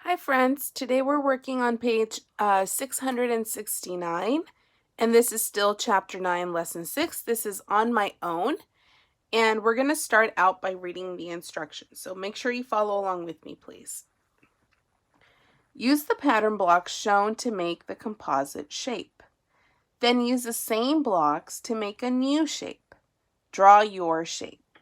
Hi friends, today we're working on page 669 and this is still chapter 9 lesson 6. This is on my own and we're going to start out by reading the instructions. So make sure you follow along with me please. Use the pattern blocks shown to make the composite shape. Then use the same blocks to make a new shape. Draw your shape.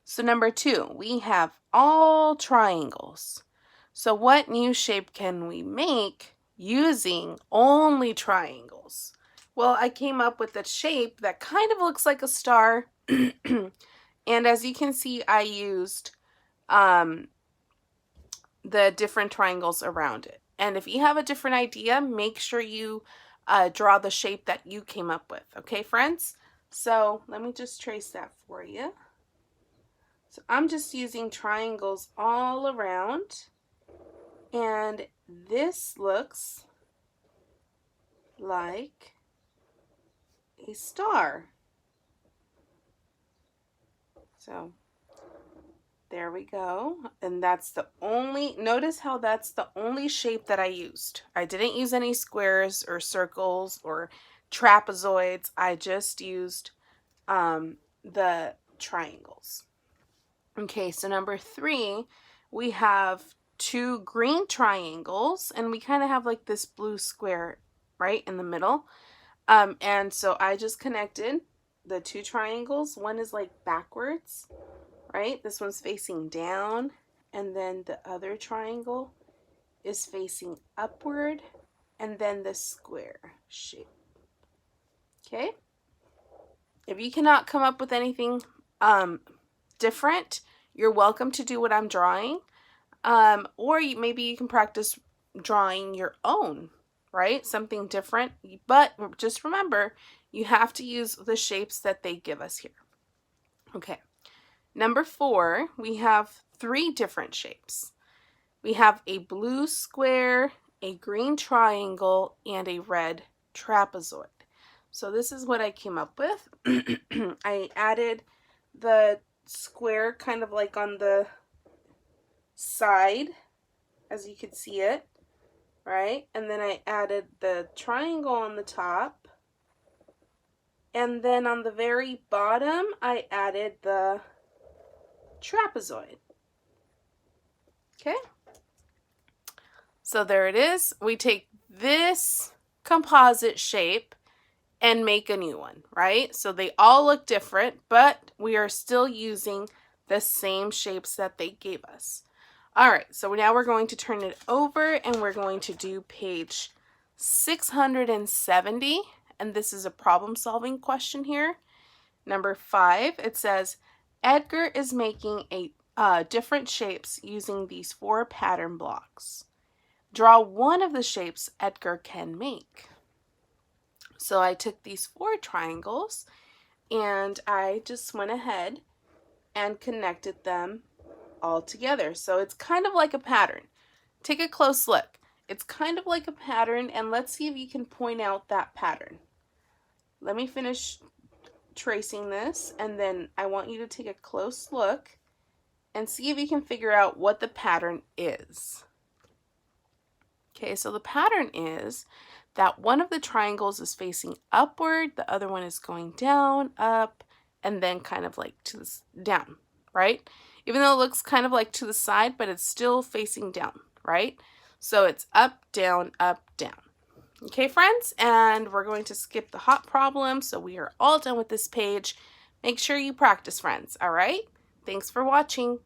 So number 2, we have all triangles. So what new shape can we make using only triangles? Well, I came up with a shape that kind of looks like a star. And as you can see, I used the different triangles around it. And if you have a different idea, make sure you draw the shape that you came up with. Okay, friends? So let me just trace that for you. So I'm just using triangles all around. And this looks like a star. So there we go. And that's the only, notice how that's the only shape that I used. I didn't use any squares or circles or trapezoids. I just used the triangles. Okay, so number 3, we have 2 green triangles and we kind of have like this blue square right in the middle. And so I just connected the 2 triangles. One is like backwards, right? This one's facing down, and then the other triangle is facing upward, and then the square shape. Okay? If you cannot come up with anything different, you're welcome to do what I'm drawing. Or maybe you can practice drawing your own, right? Something different. But just remember, you have to use the shapes that they give us here. Okay. Number 4, we have 3 different shapes. We have a blue square, a green triangle, and a red trapezoid. So this is what I came up with. I added the square kind of like on the side, as you could see it, right? And then I added the triangle on the top. And then on the very bottom, I added the trapezoid. Okay? So there it is. We take this composite shape and make a new one, right? So they all look different, but we are still using the same shapes that they gave us. All right, so now we're going to turn it over and we're going to do page 670. And this is a problem-solving question here. Number 5, it says, Edgar is making different shapes using these 4 pattern blocks. Draw one of the shapes Edgar can make. So I took these 4 triangles and I just went ahead and connected them all together. So it's kind of like a pattern. Take a close look. It's kind of like a pattern, and let's see if you can point out that pattern. Let me finish tracing this, and then I want you to take a close look and see if you can figure out what the pattern is. Okay, so the pattern is that one of the triangles is facing upward, the other one is going down, up, and then kind of like to the down, right? Even though it looks kind of like to the side, but it's still facing down, right? So it's up, down, down. Okay, friends, and we're going to skip the hot problem, so we are all done with this page. Make sure you practice, friends, all right? Thanks for watching.